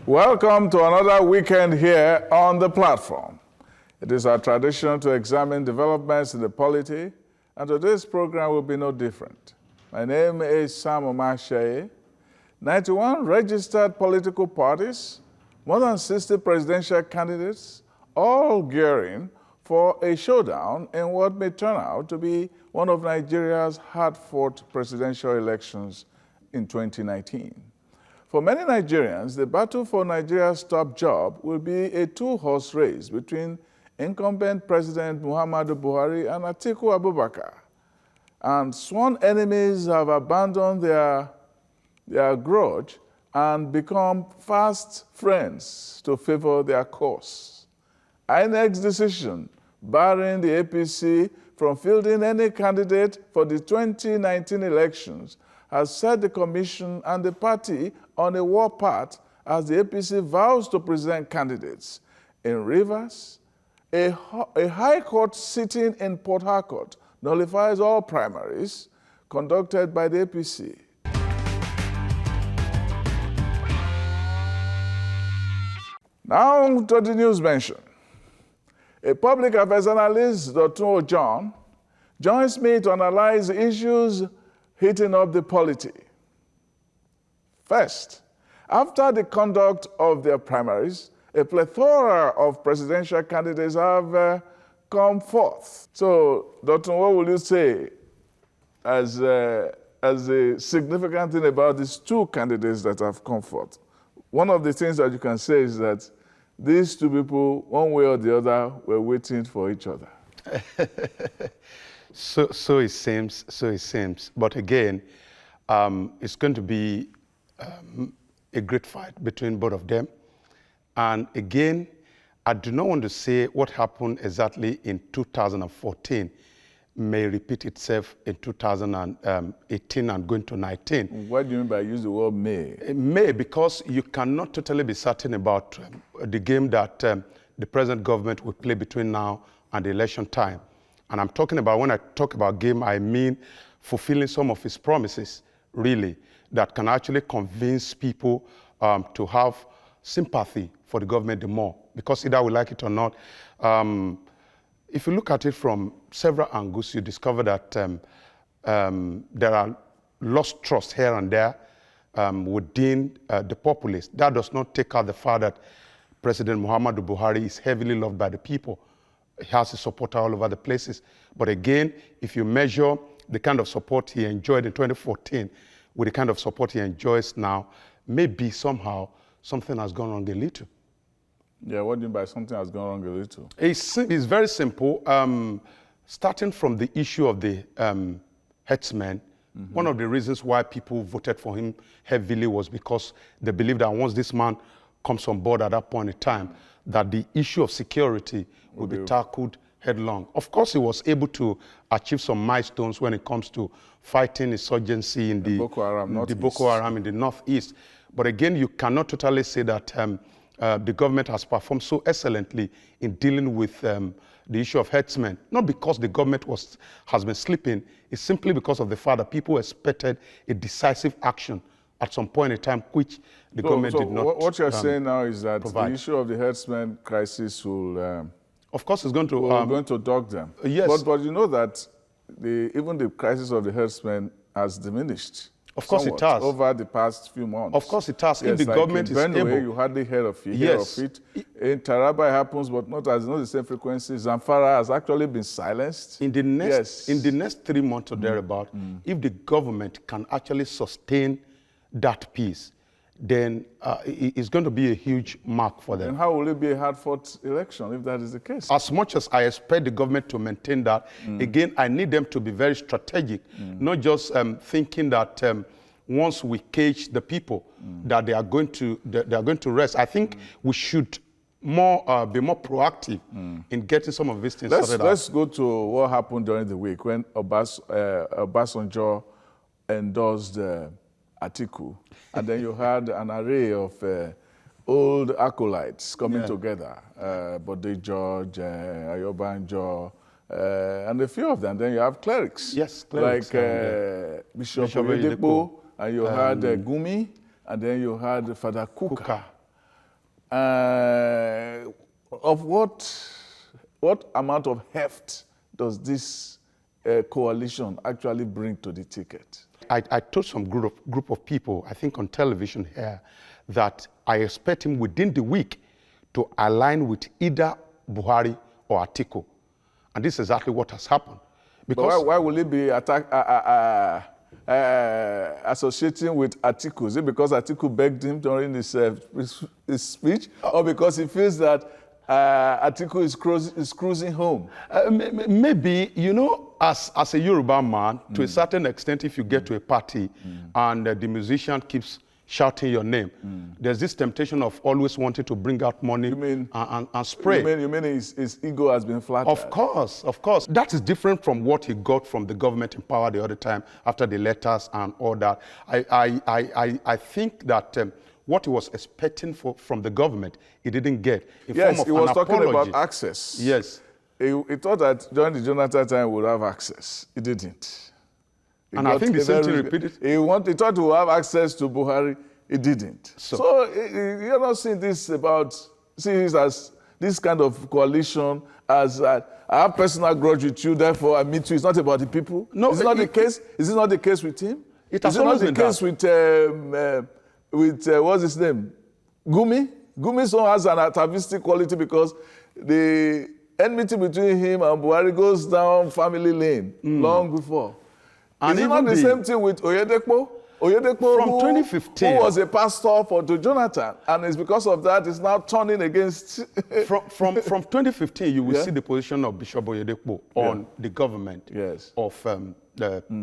Welcome to another weekend here on the platform. It is our tradition to examine developments in the polity, and today's program will be no different. My name is Sam Omashaye. 91 registered political parties, more than 60 presidential candidates, all gearing for a showdown in what may turn out to be one of Nigeria's hard-fought presidential elections in 2019. For many Nigerians, the battle for Nigeria's top job will be a two-horse race between incumbent President Muhammadu Buhari and Atiku Abubakar. And sworn enemies have abandoned their grudge and become fast friends to favor their cause. INEC's decision barring the APC from fielding any candidate for the 2019 elections has set the commission and the party on a war path as the APC vows to present candidates. In Rivers, a high court sitting in Port Harcourt nullifies all primaries conducted by the APC. Now to the news mention. A public affairs analyst, Dr. Ojon, joins me to analyze issues heating up the polity. First, after the conduct of their primaries, a plethora of presidential candidates have come forth. So, Dr. What will you say as a significant thing about these two candidates that have come forth? One of the things that you can say is that these two people, one way or the other, were waiting for each other. So it seems. But again, it's going to be a great fight between both of them. And again, I do not want to say what happened exactly in 2014 may repeat itself in 2018 and going to 19. What do you mean by use the word may? May, because you cannot totally be certain about the game that the present government will play between now and the election time. And I'm talking about, when I talk about game, I mean fulfilling some of his promises, really, that can actually convince people to have sympathy for the government the more. Because either we like it or not, if you look at it from several angles, you discover that there are lost trust here and there within the populace. That does not take out the fact that President Muhammadu Buhari is heavily loved by the people. He has a supporter all over the places. But again, if you measure the kind of support he enjoyed in 2014 with the kind of support he enjoys now, maybe somehow something has gone wrong a little. Yeah, what do you mean by something has gone wrong a little? It's very simple. Starting from the issue of the Herdsmen, one of the reasons why people voted for him heavily was because they believed that once this man comes on board at that point in time, that the issue of security will be tackled headlong. Of course, he was able to achieve some milestones when it comes to fighting insurgency in the Boko Haram in the northeast. But again, you cannot totally say that the government has performed so excellently in dealing with the issue of herdsmen. Not because the government has been sleeping, it's simply because of the fact that people expected a decisive action at some point in time, which the government did not what you're saying now is that provide. The issue of the herdsmen crisis will... of course, it's going to dog them. Yes. But you know that even the crisis of the herdsmen has diminished. Of course it has. Over the past few months. Of course it has. Yes, if the like government in is Benue, able... you hardly heard of it. Yes. In Taraba it happens, but not the same frequency. Zamfara has actually been silenced. In the next 3 months or thereabout, if the government can actually sustain that peace, then it's going to be a huge mark for them. And how will it be a hard-fought election if that is the case? As much as I expect the government to maintain that, again, I need them to be very strategic, not just thinking that once we cage the people, that they are going to rest. I think we should be more proactive in getting some of these things sorted out. Let's go to what happened during the week when Obasanjo endorsed Atiku, and then you had an array of old acolytes coming together, Bode George, Ayobanjo, and a few of them. Then you have clerics. Yes, clerics. Like Bishop Oyedepo, and you had Gumi, and then you had Father Kuka. Of what amount of heft does this coalition actually bring to the ticket? I told some group of people, I think on television here, that I expect him within the week to align with either Buhari or Atiku. And this is exactly what has happened. Because but why will he be associating with Atiku? Is it because Atiku begged him during his speech, or because he feels that Atiku is cruising home? Maybe, you know, as a Yoruba man, to a certain extent, if you get to a party and the musician keeps shouting your name, there's this temptation of always wanting to bring out money and spray. You mean his ego has been flattered? Of course, of course. That is different from what he got from the government in power the other time after the letters and all that. I think that what he was expecting from the government, he didn't get. Yes, he was talking about access. Yes. He thought that during the Jonathan time we would have access. He didn't. And I think the same thing repeated. He thought to have access to Buhari. He didn't. So you're not seeing this as this kind of coalition as I have personal grudge with you, therefore I meet you. It's not about the people. No, is it not the case? Is it not the case with him? It has always been that. Is it not the case with what's his name? Gumi? Gumi so has an atavistic quality because the enmity between him and Buhari goes down family lane long before. And is it not the same thing with Oyedepo? Oyedepo, from 2015, who was a pastor for Jonathan, and it's because of that is now turning against. from 2015, you will see the position of Bishop Oyedepo on the government of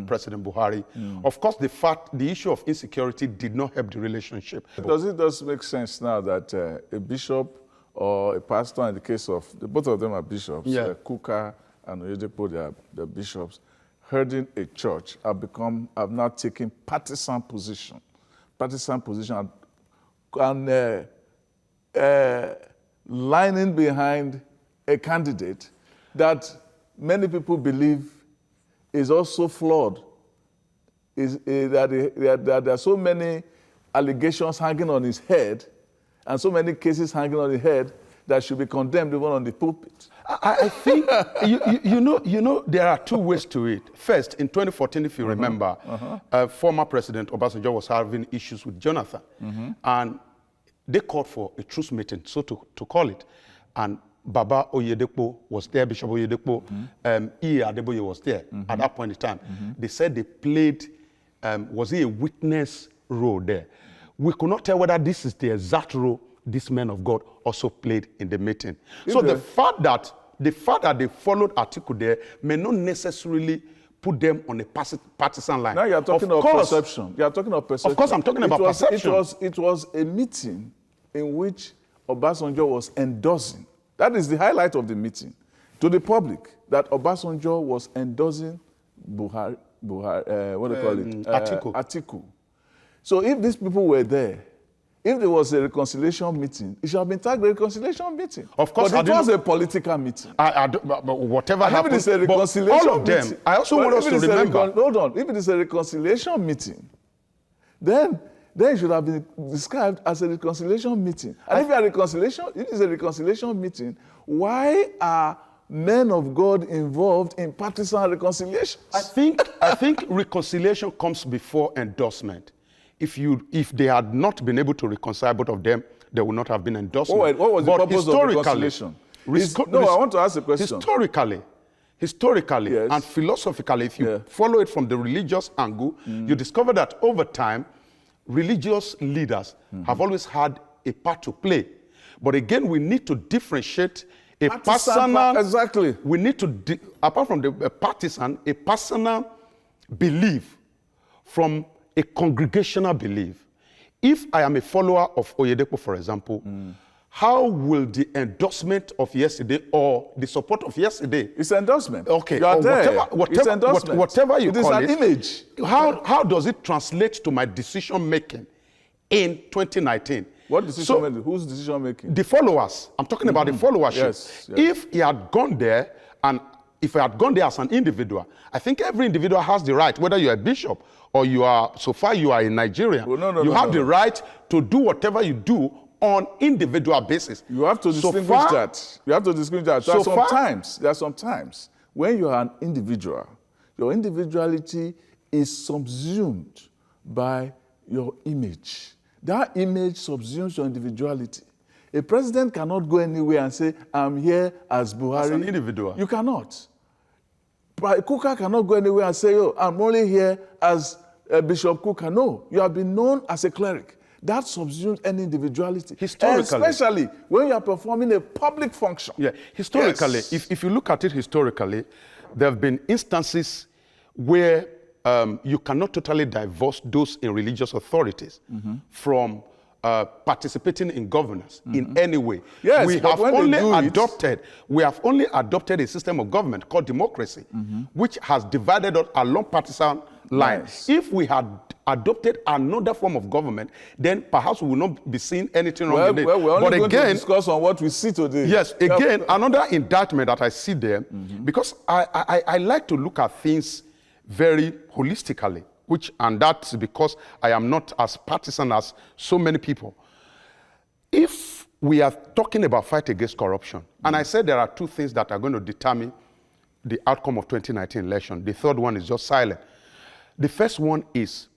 President Buhari. Of course, the issue of insecurity did not help the relationship. Does it just make sense now that a bishop or a pastor, in the case of both of them are bishops, Kuka and Oyedepo, they're bishops, herding a church, have now taken partisan position and lining behind a candidate that many people believe is also flawed. That there are so many allegations hanging on his head and so many cases hanging on his head that should be condemned even on the pulpit. I think, you know, there are two ways to it. First, in 2014, if you remember, former President Obasanjo was having issues with Jonathan. And they called for a truce meeting, so to call it. And Baba Oyedepo was there, Bishop Oyedepo, E. Adeboye was there at that point in time. They said they played, was he a witness role there? We could not tell whether this is the exact role this man of God also played in the meeting. So the fact that they followed Atiku there may not necessarily put them on a partisan line. Now you are talking of perception. You are talking of perception. Of course, I'm talking about perception. It was a meeting in which Obasanjo was endorsing. That is the highlight of the meeting to the public, that Obasanjo was endorsing Buhari, what do you call it? Atiku. So if these people were there, if there was a reconciliation meeting, it should have been tagged a reconciliation meeting. Of course, but it was a political meeting. But whatever happened, if it is a reconciliation all of them, meeting, I also want us to remember. Hold on. If it is a reconciliation meeting, then it should have been described as a reconciliation meeting. And if it is a reconciliation meeting, why are men of God involved in partisan reconciliation? I think reconciliation comes before endorsement. If they had not been able to reconcile both of them, there would not have been endorsement. What was the purpose of reconciliation? I want to ask a question. Historically and philosophically, if you follow it from the religious angle, you discover that over time, religious leaders have always had a part to play. But again, we need to differentiate a personal... Exactly. We need to, apart from the partisan, a personal belief from a congregational belief. If I am a follower of Oyedepo, for example, how will the endorsement of yesterday or the support of yesterday... It's endorsement. Okay. You are there. Whatever you call it. It is an image. How does it translate to my decision making in 2019? What decision making? Whose decision making? The followers. I'm talking about the followership. Yes. If he had gone there, and if I had gone there as an individual, I think every individual has the right, whether you're a bishop or you are, so far you are a Nigerian, you have the right to do whatever you do on individual basis. You have to distinguish that. You have to distinguish that. There are some times when you are an individual, your individuality is subsumed by your image. That image subsumes your individuality. A president cannot go anywhere and say, I'm here as Buhari. As an individual. You cannot. Kuka cannot go anywhere and say, oh, I'm only here as Bishop Kuka. No, you have been known as a cleric. That subsumes any individuality. Historically. Especially when you are performing a public function. Yeah, historically, yes. if you look at it historically, there have been instances where you cannot totally divorce those in religious authorities from participating in governance in any way. Yes, we have only adopted a system of government called democracy, which has divided us along partisan lines. If we had adopted another form of government, then perhaps we will not be seeing anything wrong with it. Well, we're only going to discuss on what we see today. Yes, again, another indictment that I see there, because I like to look at things very holistically, and that's because I am not as partisan as so many people. If we are talking about fight against corruption, and I said there are two things that are going to determine the outcome of 2019 election. The third one is just silent. The first one is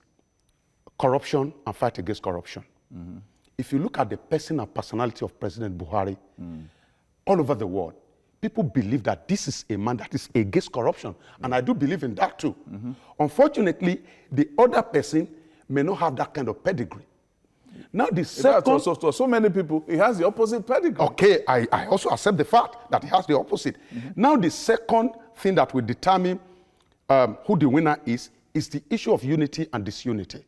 corruption and fight against corruption. If you look at the person and personality of President Buhari, all over the world, people believe that this is a man that is against corruption. And I do believe in that too. Unfortunately, the other person may not have that kind of pedigree. Now the second... So many people, he has the opposite pedigree. Okay, I also accept the fact that he has the opposite. Now the second thing that will determine who the winner is the issue of unity and disunity.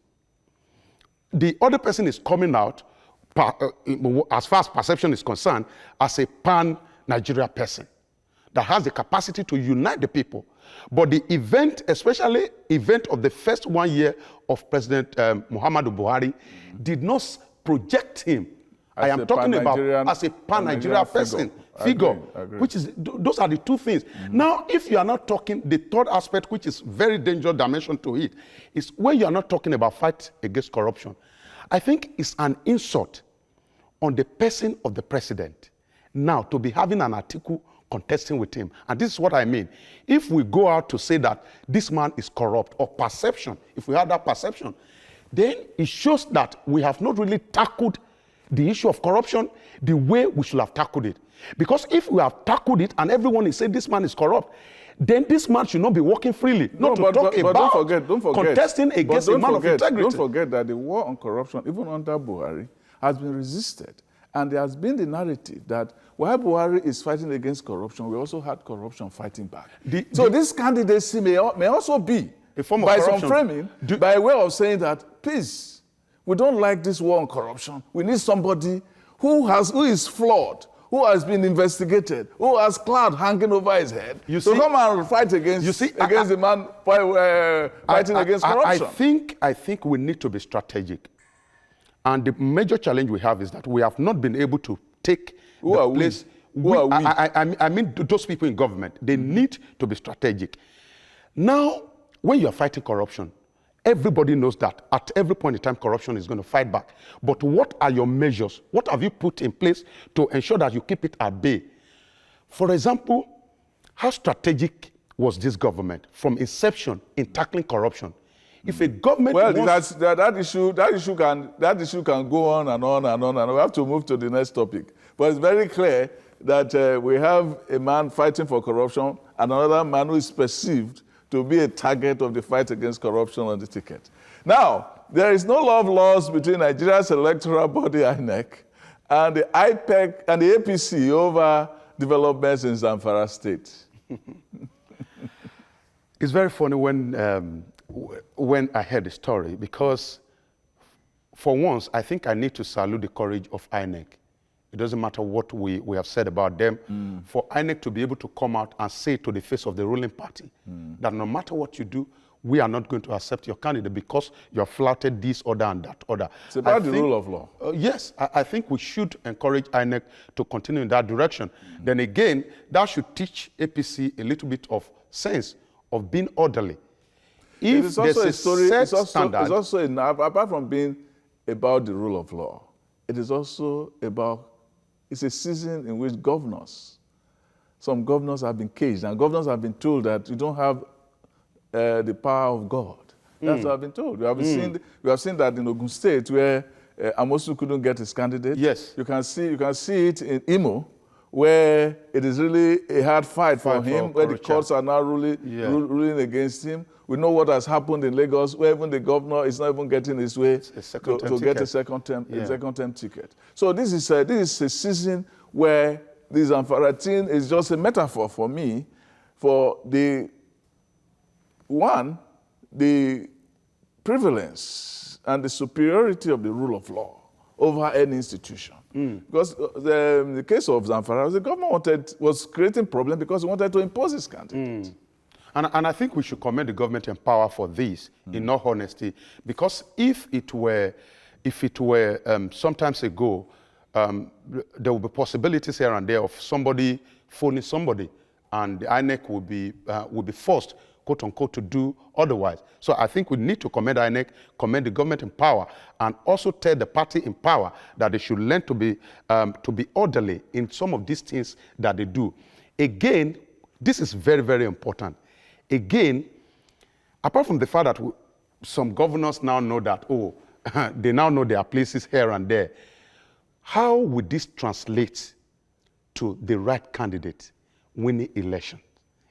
The other person is coming out, as far as perception is concerned, as a pan-Nigeria person that has the capacity to unite the people. But the event, especially event of the first 1 year of President Muhammadu Buhari, did not project him. I am talking about as a pan-Nigeria person, figure. Which is, those are the two things. Now, if you are not talking, the third aspect, which is very dangerous dimension to it, is when you are not talking about fight against corruption. I think it's an insult on the person of the president now to be having an article contesting with him. And this is what I mean. If we go out to say that this man is corrupt, or perception, if we have that perception, then it shows that we have not really tackled the issue of corruption the way we should have tackled it. Because if we have tackled it and everyone is saying this man is corrupt, then this man should not be working freely. Don't forget, contesting against a man of integrity. Don't forget that the war on corruption, even under Buhari, has been resisted. And there has been the narrative that while Buhari is fighting against corruption, we also had corruption fighting back. So this candidacy may also be, a form of by corruption. some framing, by way of saying that, please, we don't like this war on corruption. We need somebody who is flawed, who has been investigated, who has cloud hanging over his head, to come and fight against, the man fighting against corruption. I think we need to be strategic. And the major challenge we have is that we have not been able to take the place. I mean, those people in government, they need to be strategic. Now, when you are fighting corruption, everybody knows that at every point in time, corruption is going to fight back. But what are your measures? What have you put in place to ensure that you keep it at bay? For example, how strategic was this government from inception in tackling corruption? If a government that issue can go on and on and on, and we have to move to the next topic. But it's very clear that we have a man fighting for corruption and another man who is perceived to be a target of the fight against corruption on the ticket. Now, there is no love lost between Nigeria's electoral body, INEC, and the IPEC and the APC over developments in Zamfara State. It's very funny when I heard the story, because for once, I think I need to salute the courage of INEC. It doesn't matter what we have said about them. For INEC to be able to come out and say to the face of the ruling party that no matter what you do, we are not going to accept your candidate because you have flouted this order and that order. It's about the rule of law. Yes, I think we should encourage INEC to continue in that direction. Then again, that should teach APC a little bit of sense of being orderly. If it's also a story, it's also apart from being about the rule of law, it is also about, it's a season in which some governors have been caged, and governors have been told that you don't have the power of God. That's what I've been told. We have seen that in Ogun State, where Amosu couldn't get his candidate. Yes. You can see it in Imo, where it is really a hard fight for him, where the courts are now ruling against him. We know what has happened in Lagos, where even the governor is not even getting his way to get a second term ticket. So this is a season where this Zamfara is just a metaphor for me for the prevalence and the superiority of the rule of law over any institution. Because in the case of Zamfara, the government was creating problems because he wanted to impose his candidate. And I think we should commend the government in power for this, in all honesty, because if it were sometimes ago, there will be possibilities here and there of somebody phoning somebody, and the INEC will be forced, quote unquote, to do otherwise. So I think we need to commend INEC, commend the government in power, and also tell the party in power that they should learn to be orderly in some of these things that they do. Again, this is very, very important. Again, apart from the fact that some governors now know that, they now know their places here and there, how would this translate to the right candidate winning election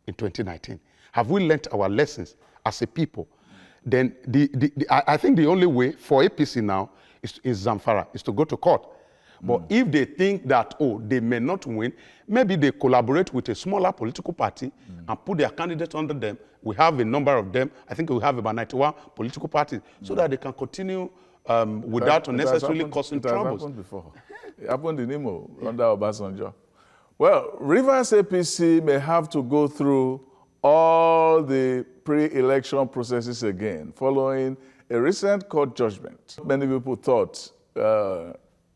in 2019? Have we learnt our lessons as a people? Then I think the only way for APC now is Zamfara, is to go to court. But if they think that, they may not win, maybe they collaborate with a smaller political party and put their candidates under them. We have a number of them. I think we have about 91 political parties, so that they can continue without unnecessarily causing troubles. It has happened before. It happened in Imo under Obasanjo. Well, Rivers APC may have to go through all the pre-election processes again, following a recent court judgment. Many people thought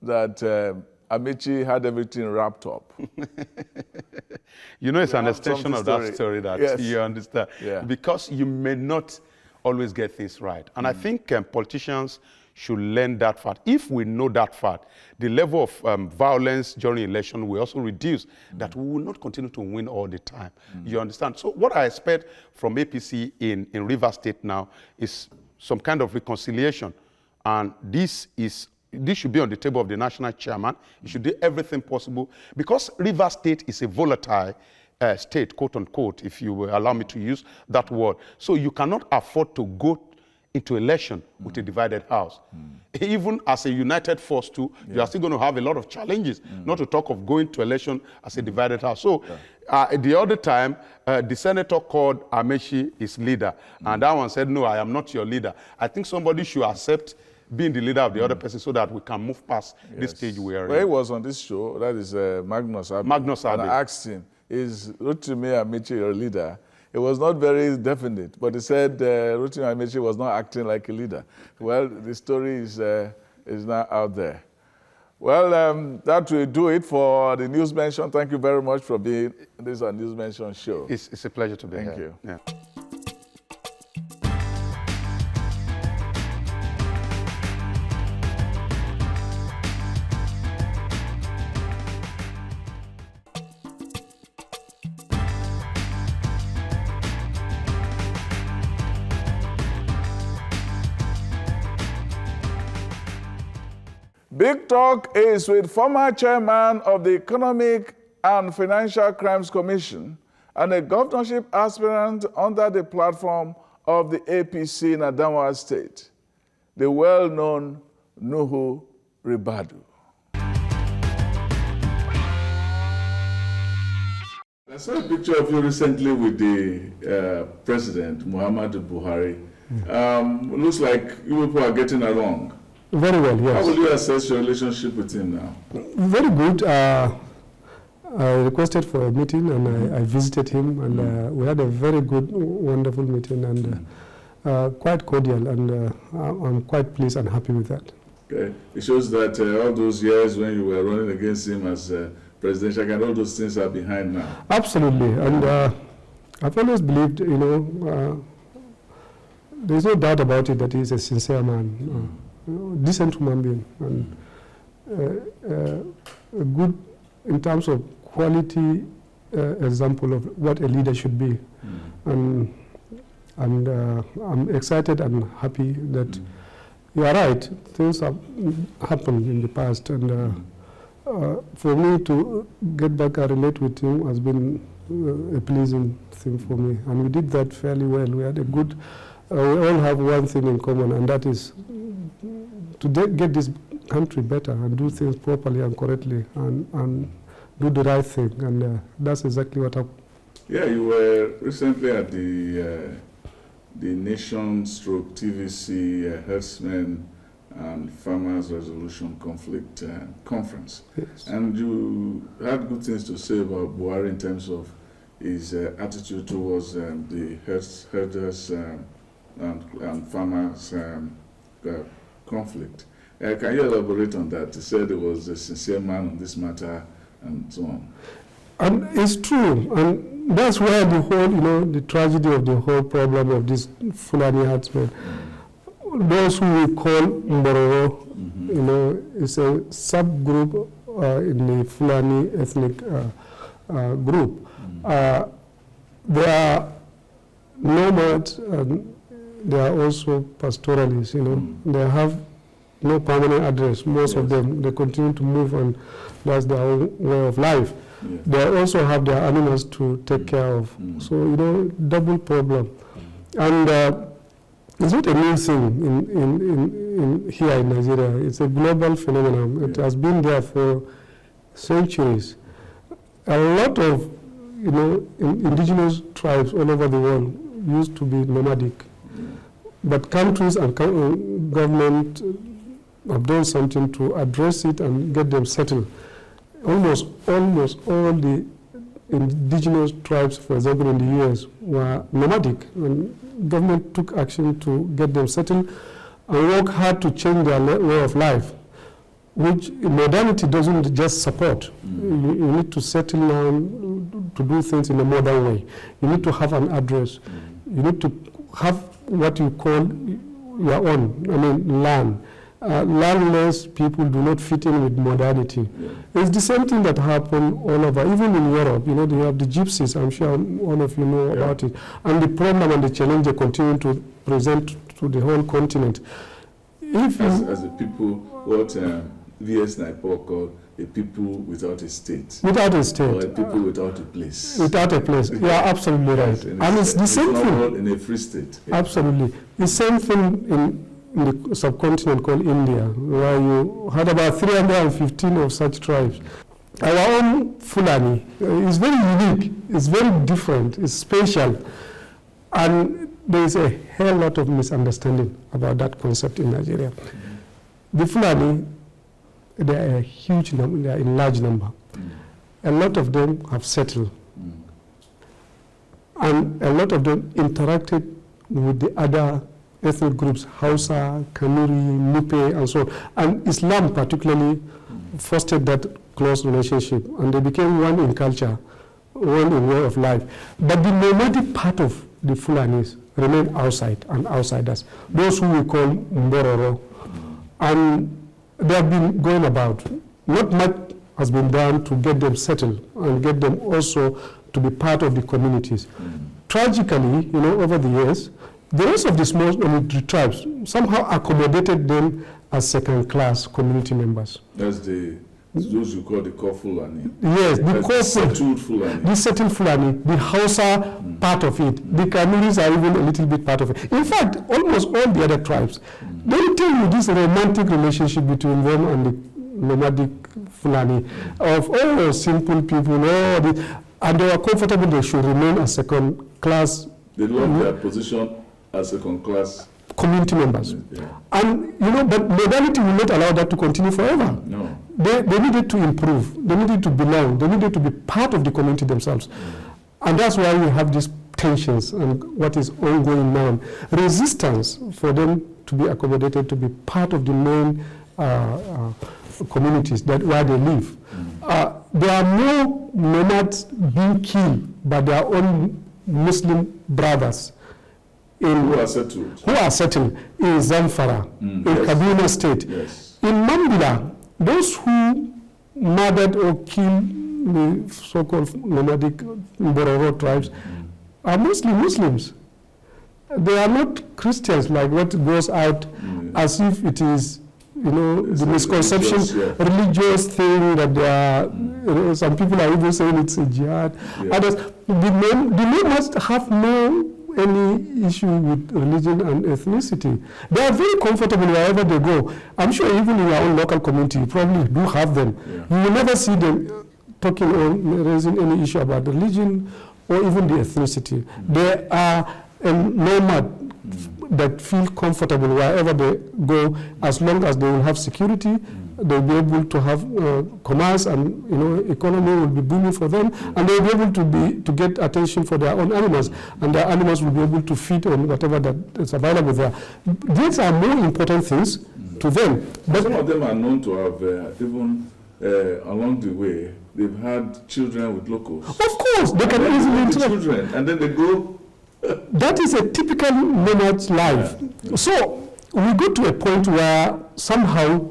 that Amici had everything wrapped up. You know, it's an extension of that story that you understand. Yeah. Because you may not always get things right. And I think politicians should learn that fact. If we know that fact, the level of violence during election will also reduce, that we will not continue to win all the time. You understand? So what I expect from APC in Rivers State now is some kind of reconciliation. And this should be on the table of the national chairman. He should do everything possible, because Rivers State is a volatile state, quote unquote, if you will allow me to use that word. So you cannot afford to go into election with a divided house. Even as a united force too, you are still going to have a lot of challenges, not to talk of going to election as a divided house. So the other time, the senator called Amechi his leader, and that one said, no, I am not your leader. I think somebody should accept being the leader of the other person so that we can move past this stage we are in. Well, he was on this show, that is Magnus Abbey. And I asked him, is Rotimi Amechi your leader? It was not very definite, but he said Rotimi Amechi was not acting like a leader. Well, the story is now out there. Well, that will do it for the News Mention. Thank you very much for being this News Mention show. It's a pleasure to be here. Thank you. Yeah. Big Talk is with former chairman of the Economic and Financial Crimes Commission and a governorship aspirant under the platform of the APC in Adamawa State, the well-known Nuhu Ribadu. I saw a picture of you recently with the President, Muhammadu Buhari. Looks like you people are getting along. Very well, yes. How will you assess your relationship with him now? Very good. I requested for a meeting and I visited him, and we had a very good, wonderful meeting, and quite cordial, and I'm quite pleased and happy with that. Okay. It shows that all those years when you were running against him as presidential candidate, all those things are behind now. Absolutely, and I've always believed, there's no doubt about it that he's a sincere man. Decent human being, and a good, in terms of quality, example of what a leader should be. And I'm excited and happy that you are right. Things have happened in the past, and for me to get back and relate with him has been a pleasing thing for me, and we did that fairly well. We had a good. We all have one thing in common, and that is to get this country better and do things properly and correctly, and do the right thing, and that's exactly what happened. Yeah, you were recently at the Nation/TVC Herdsmen and Farmers Resolution Conflict Conference. Yes. And you had good things to say about Buhari in terms of his attitude towards the herders and farmers conflict. Can you elaborate on that? He said he was a sincere man on this matter and so on. And it's true, and that's where the whole, the tragedy of the whole problem of this Fulani herdsmen, those who we call Mbororo, is a subgroup in the Fulani ethnic group. They are nomads, and they are also pastoralists, They have no permanent address, most of them. They continue to move, and that's their own way of life. Yeah. They also have their animals to take care of. So, double problem. And it's not a new thing in here in Nigeria. It's a global phenomenon. Yeah. It has been there for centuries. A lot of, indigenous tribes all over the world used to be nomadic. Yeah. But countries and government have done something to address it and get them settled. Almost all the indigenous tribes, for example, in the US, were nomadic, and government took action to get them settled and work hard to change their way of life, which modernity doesn't just support. You need to settle down to do things in a modern way. You need to have an address. You need to have what you call your own, land. Landless people do not fit in with modernity. Yeah. It's the same thing that happened all over, even in Europe. They have the gypsies, I'm sure all of you know about it. And the problem and the challenge they continue to present to the whole continent. As a people, what V.S. Naipaul called a people without a state. Without a state. Or a people without a place. Without a place. You are absolutely right. And it's the same thing. In a free state. Yeah. Absolutely. The same thing in the subcontinent called India, where you had about 315 of such tribes. Our own Fulani is very unique, it's very different, it's special, and there is a hell lot of misunderstanding about that concept in Nigeria. The Fulani, they are a huge number, they are in large number. A lot of them have settled, and a lot of them interacted with the other ethnic groups, Hausa, Kanuri, Nupe, and so on. And Islam particularly fostered that close relationship, and they became one in culture, one in way of life. But the nomadic part of the Fulanis remain outside and outsiders, those who we call Mbororo. And they have been going about. Not much has been done to get them settled and get them also to be part of the communities. Tragically, over the years, the rest of the small tribes somehow accommodated them as second-class community members. That's those you call the Fulani. Yes, the settled Fulani. The settled Fulani, the Hausa part of it. The Kanuris are even a little bit part of it. In fact, almost all the other tribes, they tell you this romantic relationship between them and the nomadic Fulani of simple people, and they are comfortable they should remain as second-class. They love their position as second-class community members. Yeah. And, but modernity will not allow that to continue forever. No. They needed to improve. They needed to belong. They needed to be part of the community themselves. And that's why we have these tensions and what is ongoing now. Resistance for them to be accommodated, to be part of the main communities where they live. There are more nomads being killed by their own Muslim brothers who are settled in Zamfara, in yes. Kaduna State. Yes. In Mambila, those who murdered or killed the so-called nomadic Bororo tribes are mostly Muslims. They are not Christians, like what goes out as if it is, the misconception, religious thing that they are, some people are even saying it's a jihad. Others, the nomads have no any issue with religion and ethnicity. They are very comfortable wherever they go. I'm sure even in your own local community, you probably do have them. You will never see them talking or raising any issue about religion or even the ethnicity. They are a nomad that feel comfortable wherever they go, as long as they will have security, they'll be able to have commerce, and economy will be booming for them, and they'll be able to get attention for their own animals, and their animals will be able to feed on whatever that is available there. These are more important things to them. But some of them are known to have even along the way they've had children with locals. Of course, they can easily interact. Children, and then they go. That is a typical nomad's life. So we go to a point where somehow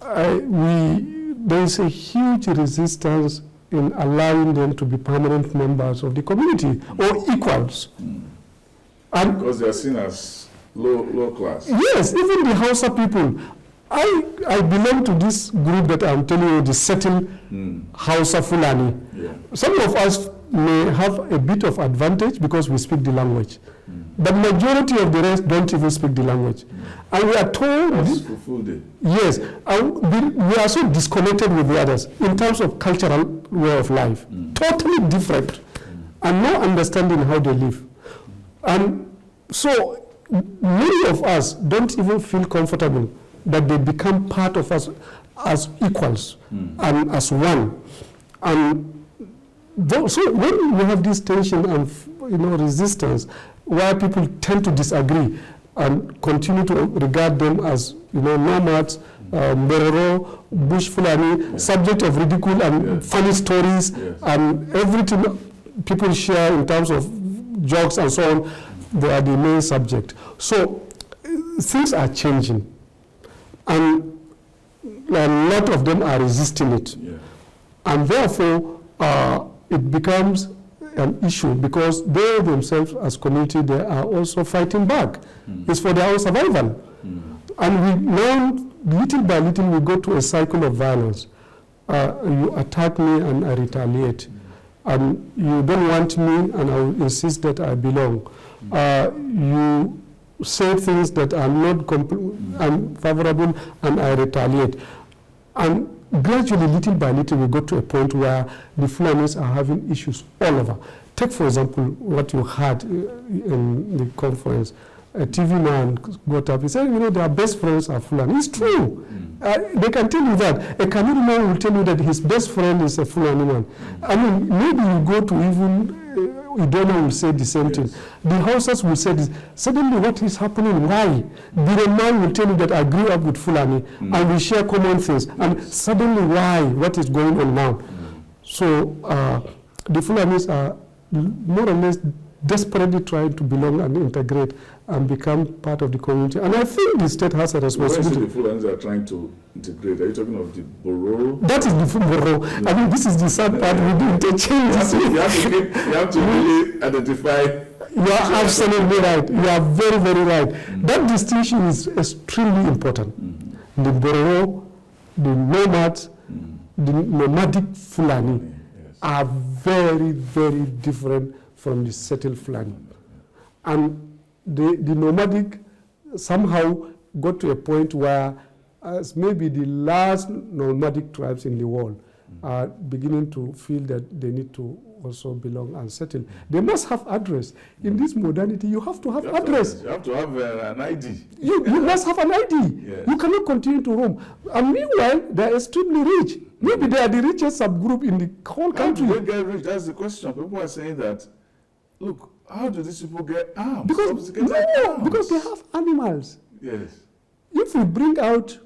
there is a huge resistance in allowing them to be permanent members of the community or equals. And because they are seen as low class. Yes, even the Hausa people. I belong to this group that I'm telling you, the settled Hausa Fulani. Some of us may have a bit of advantage because we speak the language. But majority of the rest don't even speak the language. And we are told, yes, we are so disconnected with the others in terms of cultural way of life. Totally different. And no understanding how they live. And so many of us don't even feel comfortable that they become part of us as equals and as one. And so when we have this tension and resistance, where people tend to disagree and continue to regard them as nomads, Bororo, Bush Fulani, subject of ridicule and funny stories and everything people share in terms of jokes and so on, they are the main subject. So things are changing, and a lot of them are resisting it. And therefore, it becomes an issue because they themselves as community, they are also fighting back. It's for their own survival. And we now, little by little, we go to a cycle of violence. You attack me and I retaliate. And you don't want me and I will insist that I belong. You say things that are not favorable and I retaliate. And gradually, little by little, we got to a point where the Fulanis are having issues all over. Take, for example, what you had in the conference. A TV man got up, he said, their best friends are Fulani. It's true. They can tell you that. A Kanuri man will tell you that his best friend is a Fulani man. I mean, maybe you go to even Idoma will say the same thing. The Hausas will say this. Suddenly, what is happening? Why? The man will tell you that I grew up with Fulani and we share common things. And suddenly, why? What is going on now? So the Fulanis are more or less desperately trying to belong and integrate and become part of the community. And I think the state has a responsibility. When you say the Fulanis are trying to integrate, are you talking of the Bororo? That is the Bororo. I mean, this is the sad part. We do interchange. You have to really identify. You are absolutely right. You are very, very right. That distinction is extremely important. The Bororo, the nomads, the nomadic Fulani are very, very different from the settled Fulani. And the nomadic somehow got to a point where as maybe the last nomadic tribes in the world are beginning to feel that they need to also belong and settle. They must have address. In this modernity, you have to have address. You have to have an ID. You must have an ID. Yes. You cannot continue to roam. And meanwhile, they are extremely rich. Maybe they are the richest subgroup in the whole country. How do they get rich? That's the question. People are saying that, look, how do these people get arms? Because they have animals. Yes. If we bring out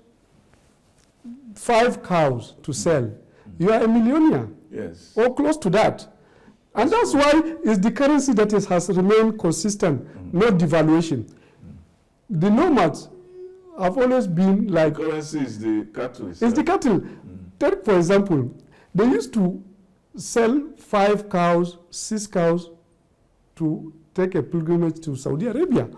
5 cows to sell, you are a millionaire. Yes. Or close to that. And that's why it's the currency that has remained consistent, not devaluation. The nomads have always been like... Currency is the cattle. It's the cattle. Take, for example, they used to sell 5 cows, 6 cows to take a pilgrimage to Saudi Arabia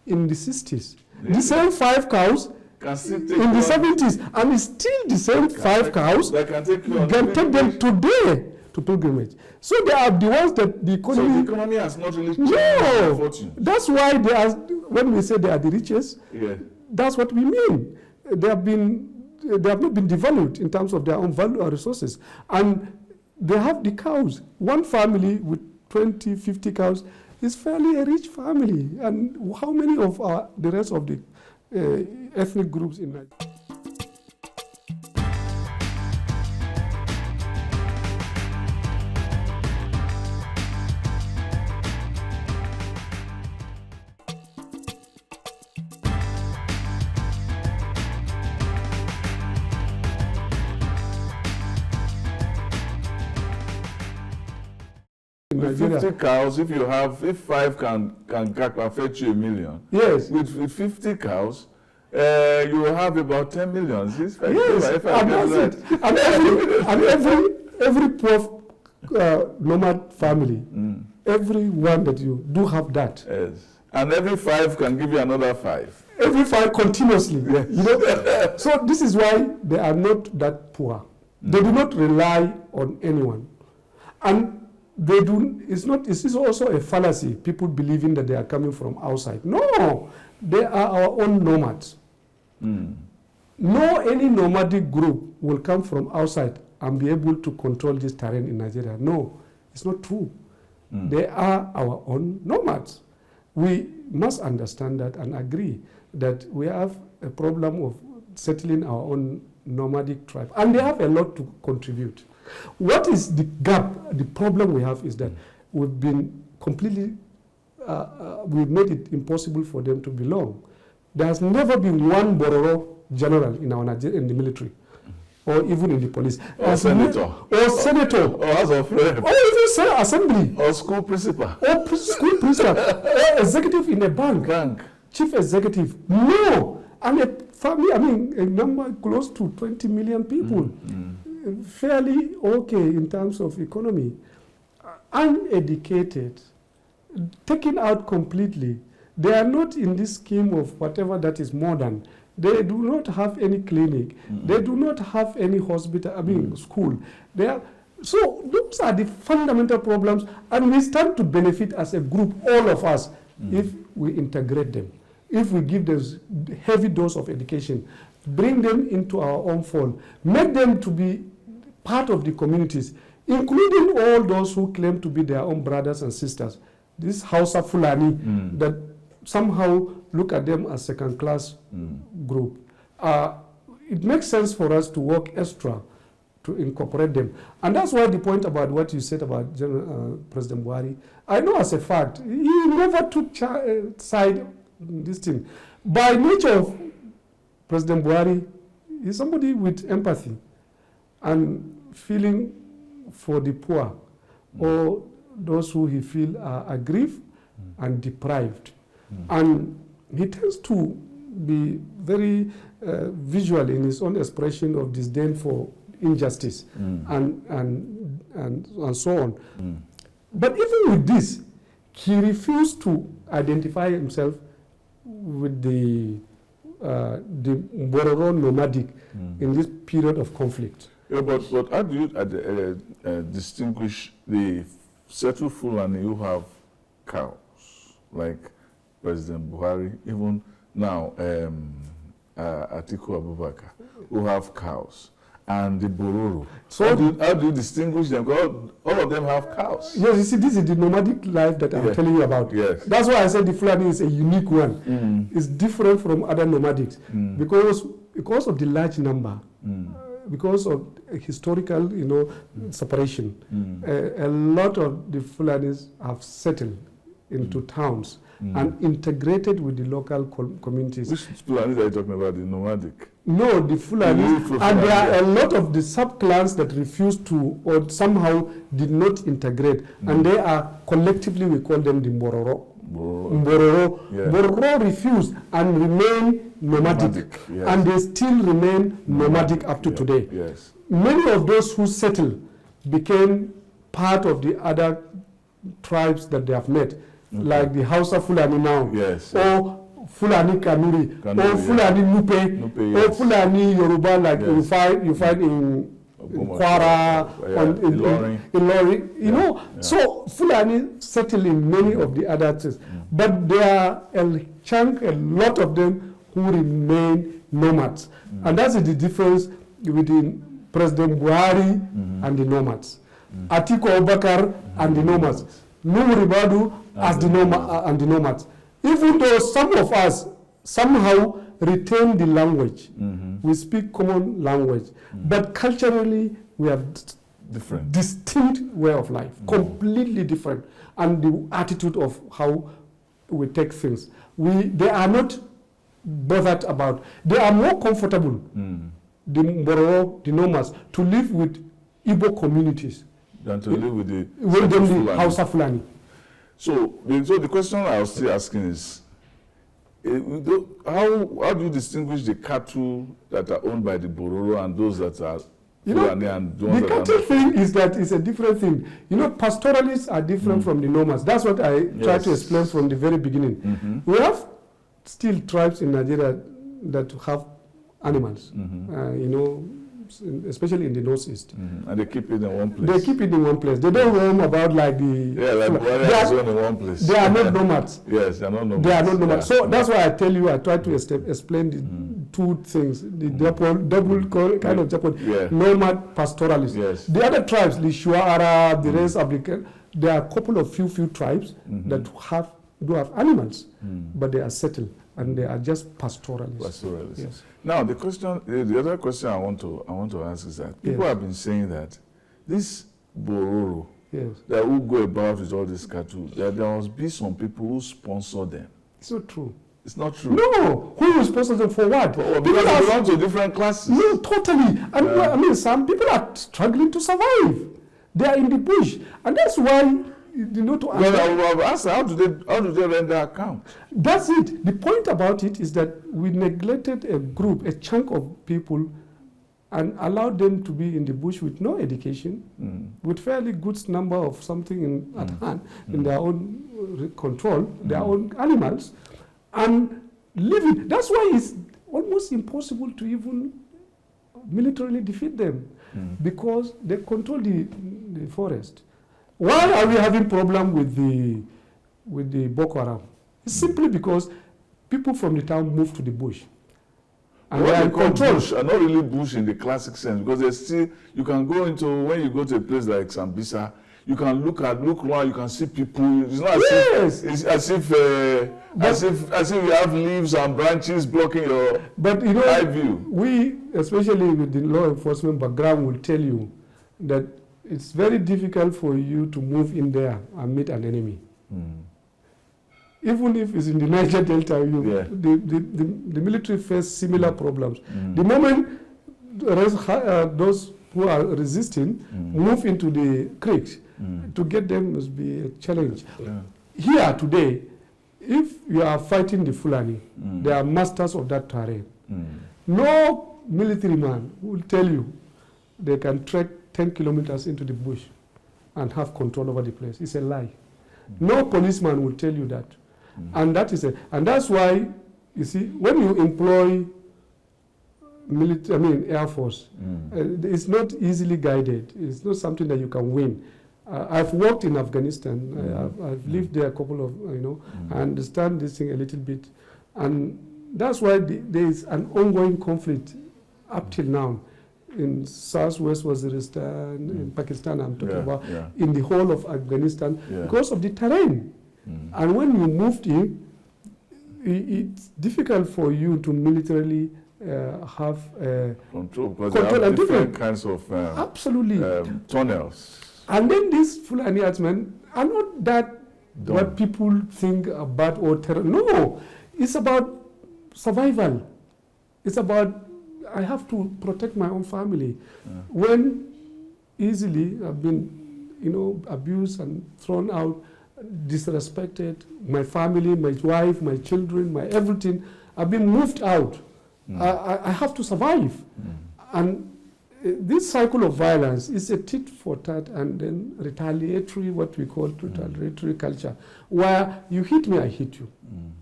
in the 60s. Yeah. The same 5 cows in the 70s, and it's still the same 5 cows can take them today to pilgrimage. So they are the ones that the economy... So the economy has not really changed their fortune. That's why they are, when we say they are the richest, that's what we mean. They have not been devalued in terms of their own value or resources. And they have the cows. One family with 20, 50 cows is fairly a rich family. And how many of the rest of the ethnic groups in Nigeria? With 50 cows, if 5 can fetch you $1 million. Yes. With 50 cows, you will have about 10 million. Yes, and that's it. And every poor nomad family, every one that you do have that. Yes. And every 5 can give you another 5. Every 5 continuously. Yes. You know? So this is why they are not that poor. They do not rely on anyone. And they do, it's also a fallacy, people believing that they are coming from outside. No, they are our own nomads. No, any nomadic group will come from outside and be able to control this terrain in Nigeria. No, it's not true. They are our own nomads. We must understand that and agree that we have a problem of settling our own nomadic tribe, and they have a lot to contribute. What is the gap? The problem we have is that we've been completely, we've made it impossible for them to belong. There has never been one Bororo general in the military, or even in the police. Or senator. Or House of Rep. Or even assembly. Or school principal. Or school principal. Or executive in a bank. Chief executive. No. And a family, a number close to 20 million people. Fairly okay in terms of economy. Uneducated, taken out completely. They are not in this scheme of whatever that is modern. They do not have any clinic. They do not have any hospital, school. So those are the fundamental problems, and we stand to benefit as a group, all of us, if we integrate them, if we give them heavy dose of education, bring them into our own fold, make them to be part of the communities, including all those who claim to be their own brothers and sisters. This Hausa Fulani that somehow look at them as second-class group. It makes sense for us to work extra to incorporate them. And that's why the point about what you said about President Buhari, I know as a fact, he never took side in this thing. By nature of President Buhari, he's somebody with empathy and feeling for the poor or those who he feels are aggrieved and deprived. And he tends to be very visual in his own expression of disdain for injustice and so on. But even with this, he refused to identify himself with the Bororo nomadic in this period of conflict. Yeah, but how do you distinguish the settled Fulani who have cows, like President Buhari, even now Atiku Abubakar, who have cows, and the Bororo? So how do you distinguish them? Because all of them have cows. Yes, you see, this is the nomadic life that I'm telling you about. Yes. That's why I said the Fulani is a unique one. It's different from other nomadics because of the large number. Because of historical, separation, a lot of the Fulanis have settled into towns and integrated with the local communities. Which Fulanis are you talking about? The nomadic? No, the Fulanis. And there are a lot of the sub-clans that refused to or somehow did not integrate. And they are, collectively, we call them the Bororo. Bororo refused and remain nomadic. Yes. And they still remain nomadic up to today. Yes. Many of those who settled became part of the other tribes that they have met, like the Hausa Fulani now, Yes. or Fulani Kanuri, or Fulani Nupe, or yes. Fulani Yoruba, like Yes. you find in Kwara, in Lori, you know. So Fulani settle in many of the other things, but there are a lot of them who remain nomads, and that's the difference between President Buhari and the nomads, Atiku Abubakar and the nomads, Nuhu Ribadu as the nomads. Even though some of us somehow retain the language, we speak common language, but culturally we have different, distinct way of life, completely different, and the attitude of how we take things. They are not bothered about. They are more comfortable, the Mbororo, the nomads, to live with Igbo communities than to live with the Hausa Fulani. So the question I was still asking is, how do you distinguish the cattle that are owned by the Bororo and those that are Fulani and the cattle thing is that it's a different thing. You know, pastoralists are different from the nomads. That's what I tried to explain from the very beginning. We have still tribes in Nigeria that have animals, you know, especially in the northeast. And they keep it in one place. They keep it in one place. They don't roam about like the... Yeah, like in one place. They are not nomads. Yes, they are not nomads. They are not nomads. So that's why I tell you, I try to explain the two things, the double kind of Japan, nomad pastoralists. Yes. The other tribes, the Shua Arab, the rest of the... There are a couple of few tribes that do have animals, but they are settled. And they are just pastoralists. Pastoralists. Yes. Now, the other question I want to ask is that people have been saying that this Bororo that will go about with all this cattle, that there must be some people who sponsor them. It's not true. It's not true. No, who will sponsor them for what? Because they belong to different classes. No, totally. And I mean, some people are struggling to survive. They are in the bush, and that's why. You know, well, I asked, how do they rent their account? That's it. The point about it is that we neglected a chunk of people, and allowed them to be in the bush with no education, with fairly good number of something at hand, in their own control, their own animals, and living. That's why it's almost impossible to even militarily defeat them, because they control the forest. Why are we having problem with the Boko Haram? It's simply because people from the town move to the bush. And they are in control. Bush are not really bush in the classic sense, because there's still, you can go into, when you go to a place like Sambisa, you can look around, you can see people. It's not as if you have leaves and branches blocking your eye view. We, especially with the law enforcement background, will tell you that it's very difficult for you to move in there and meet an enemy. Even if it's in the Niger Delta, the military face similar problems. The moment those who are resisting move into the creeks, to get them must be a challenge. Here today, if you are fighting the Fulani, they are masters of that terrain. No military man will tell you they can trek 10 kilometers into the bush and have control over the place. It's a lie. No policeman will tell you that. And that's why, you see, when you employ Air Force, it's not easily guided. It's not something that you can win. I've worked in Afghanistan. I've lived there a couple of, I understand this thing a little bit. And that's why there is an ongoing conflict up till now. In Southwest Waziristan, in Pakistan, I'm talking about, in the whole of Afghanistan, because of the terrain. And when you moved in, it's difficult for you to militarily have control, because there are different kinds of tunnels. And then these Fulani herdsmen are not that what people think about or terror. No, it's about survival. It's about, I have to protect my own family. When easily I've been, abused and thrown out, disrespected, my family, my wife, my children, my everything, I've been moved out. I have to survive. And this cycle of violence is a tit for tat and then retaliatory, what we call retaliatory culture, where you hit me, I hit you.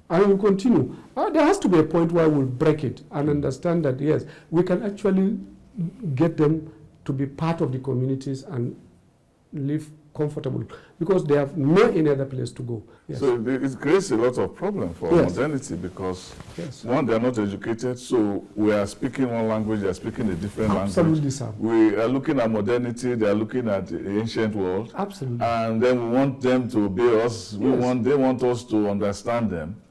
And we continue. There has to be a point where we'll break it and understand that, yes, we can actually get them to be part of the communities and live comfortable, because they have no any other place to go. Yes. So it creates a lot of problem for modernity, because one, they are not educated, so we are speaking one language, they are speaking a different Absolutely, language. sir. We are looking at modernity, they are looking at the ancient world. Absolutely. And then we want them to obey us, they want us to understand them.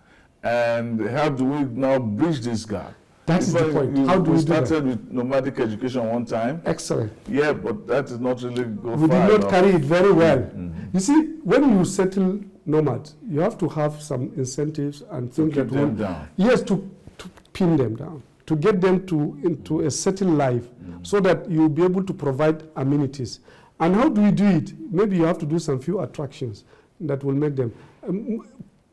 And how do we now bridge this gap? That is the point. How do we do that? We started with nomadic education one time. Excellent. Yeah, but that is not really go We far did not carry it very well. Mm-hmm. You see, when you settle nomads, you have to have some incentives and things that will... down. Yes, to pin them down, to get them into a settled life, so that you'll be able to provide amenities. And how do we do it? Maybe you have to do some few attractions that will make them...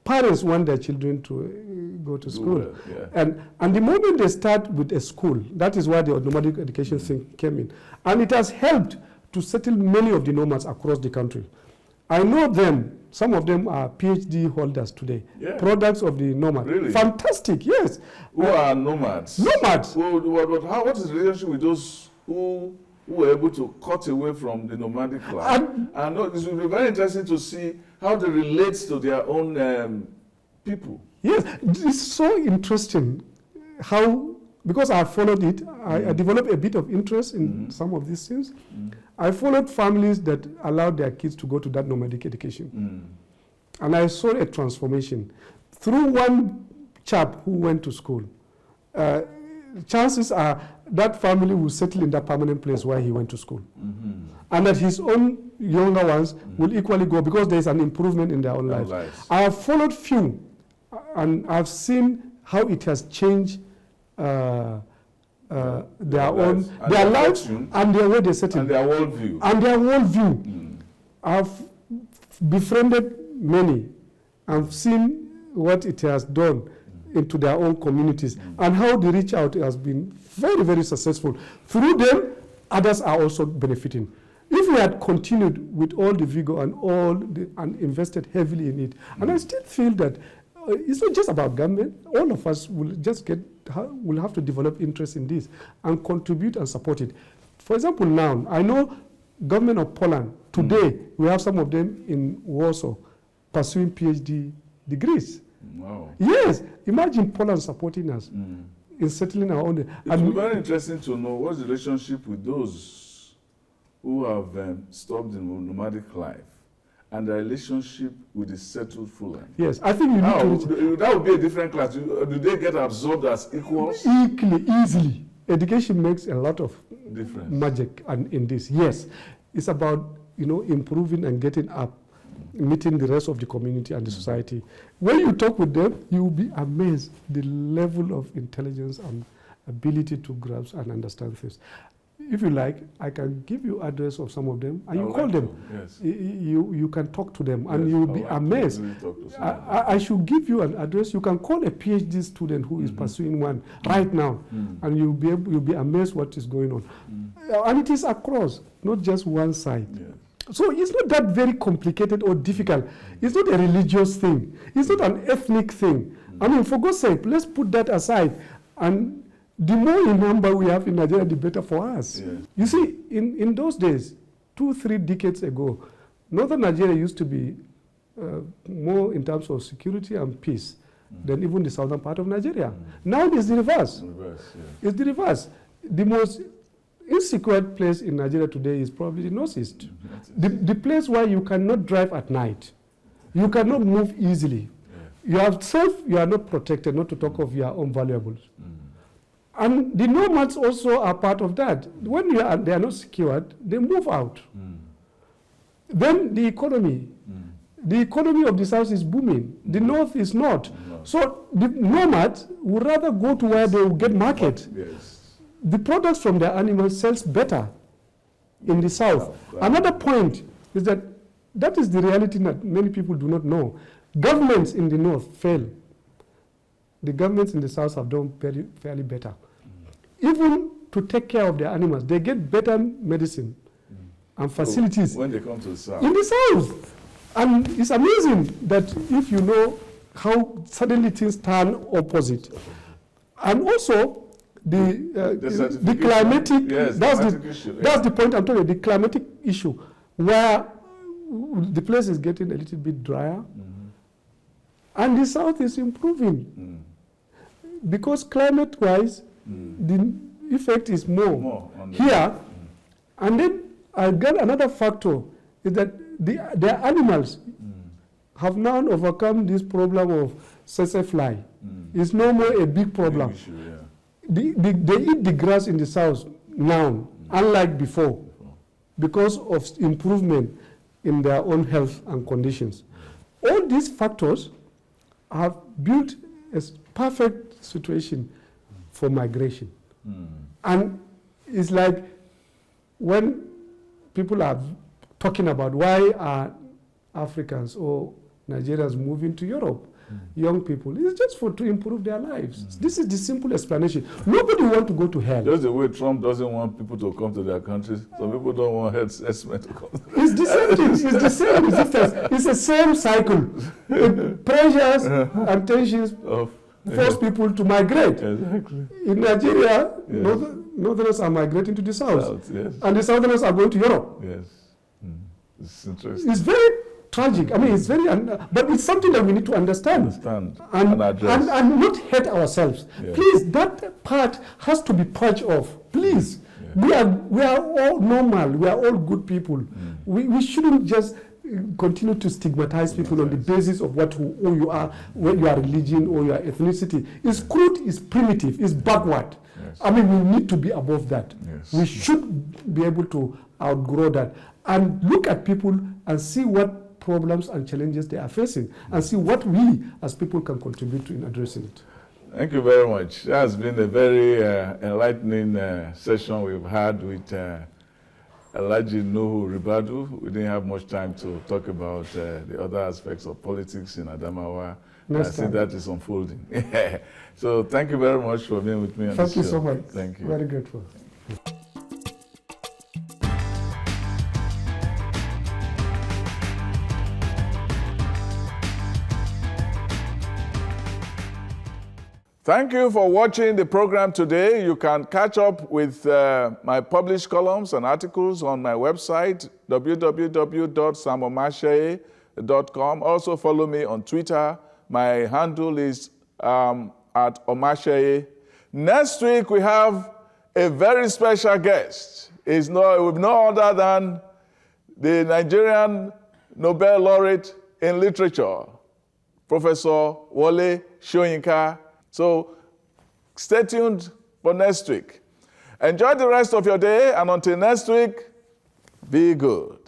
parents want their children to go to school. Well, yeah. And the moment they start with a school, that is why the nomadic education thing came in. And it has helped to settle many of the nomads across the country. I know them, some of them are PhD holders today, products of the nomad. Really? Fantastic, yes. Who are nomads? Nomads. What is the relationship with those who were able to cut away from the nomadic life? And it will be very interesting to see how they relate to their own people. Yes, it's so interesting how, because I followed it, I developed a bit of interest in some of these things. I followed families that allowed their kids to go to that nomadic education. And I saw a transformation. Through one chap who went to school, chances are that family will settle in that permanent place where he went to school. And that his own younger ones will equally go, because there is an improvement in their own lives. I have followed few, and I've seen how it has changed their lives and their way they settle. And their worldview. And their worldview. I've befriended many. I've seen what it has done into their own communities, and how the reach out has been very, very successful. Through them, others are also benefiting. If we had continued with all the vigor and invested heavily in it, and I still feel that it's not just about government, all of us will have to develop interest in this and contribute and support it. For example, now, I know government of Poland, today, we have some of them in Warsaw pursuing PhD degrees. Wow. Yes, imagine Poland supporting us in settling our own. It will be very interesting to know what's the relationship with those who have stopped the nomadic life and the relationship with the settled Fulani. Yes, I think you need to... That would be a different class. Do they get absorbed as equals? Easily. Education makes a lot of magic in this. Yes, it's about improving and getting up, meeting the rest of the community and the society. When you talk with them, you will be amazed the level of intelligence and ability to grasp and understand things. If you like, I can give you address of some of them, and you call them. Yes. You can talk to them, and you will be amazed. I should give you an address. You can call a PhD student who is pursuing one right now, and you'll be amazed what is going on. And it is across, not just one side. Yeah. So it's not that very complicated or difficult. It's not a religious thing. It's not an ethnic thing. I mean, for God's sake, let's put that aside. And the more in number we have in Nigeria, the better for us. Yeah. You see, in those days, 2-3 decades ago, northern Nigeria used to be more in terms of security and peace than even the southern part of Nigeria. Now it's the reverse. It's the reverse. The most insecure place in Nigeria today is probably the northeast. The place where you cannot drive at night. You cannot move easily. You are not protected, not to talk of your own valuables. And the nomads also are part of that. When they are not secured, they move out. Then the economy of the south is booming. The north is not. So the nomads would rather go to where they will get market. The products from their animals sells better in the south. Another point is that is the reality that many people do not know. Governments in the north fail. the governments in the south have done fairly better. Even to take care of their animals, they get better medicine and facilities. When they come to the south. In the south. And it's amazing that if you know how suddenly things turn opposite. And also, the climatic, yes, that's the point I'm talking about, the climatic issue, where the place is getting a little bit drier, and the south is improving. Because climate-wise, the effect is more here. And then I get another factor, is that their animals have now overcome this problem of tsetse fly. It's no more a big problem. Big issue, yeah. They eat the grass in the south now, unlike before, because of improvement in their own health and conditions. All these factors have built a perfect situation for migration. And it's like when people are talking about why are Africans or Nigerians moving to Europe, young people, it's just to improve their lives. This is the simple explanation. Nobody wants to go to hell. Just the way Trump doesn't want people to come to their countries, some people don't want Herdsmen to come. It's the same thing. It's the same resistance. It's the same cycle. Pressures and tensions force people to migrate. Exactly. In Nigeria, Northerners are migrating to the south, yes. and the Southerners are going to Europe. Yes. It's interesting. It's very tragic. I mean, it's very, but it's something that we need to understand and address. And not hate ourselves. Yeah. Please, that part has to be purged off. Please. Yeah. We are all normal. We are all good people. We shouldn't just continue to stigmatize people on the basis of who you are, where your religion or your ethnicity. It's crude, it's primitive, it's backward. Yes. I mean, we need to be above that. Yes. We should be able to outgrow that and look at people and see what problems and challenges they are facing and see what we as people can contribute to in addressing it. Thank you very much. It has been a very enlightening session we've had with Alhaji Nuhu Ribadu. We didn't have much time to talk about the other aspects of politics in Adamawa. I think that is unfolding. So thank you very much for being with me on Thank this show. you so much. Thank you. Very grateful. Thank you for watching the program today. You can catch up with my published columns and articles on my website, www.samomasheye.com. Also follow me on Twitter. My handle is at Omasheye. Next week, we have a very special guest. It's no other than the Nigerian Nobel laureate in literature, Professor Wole Soyinka. So stay tuned for next week. Enjoy the rest of your day, and until next week, be good.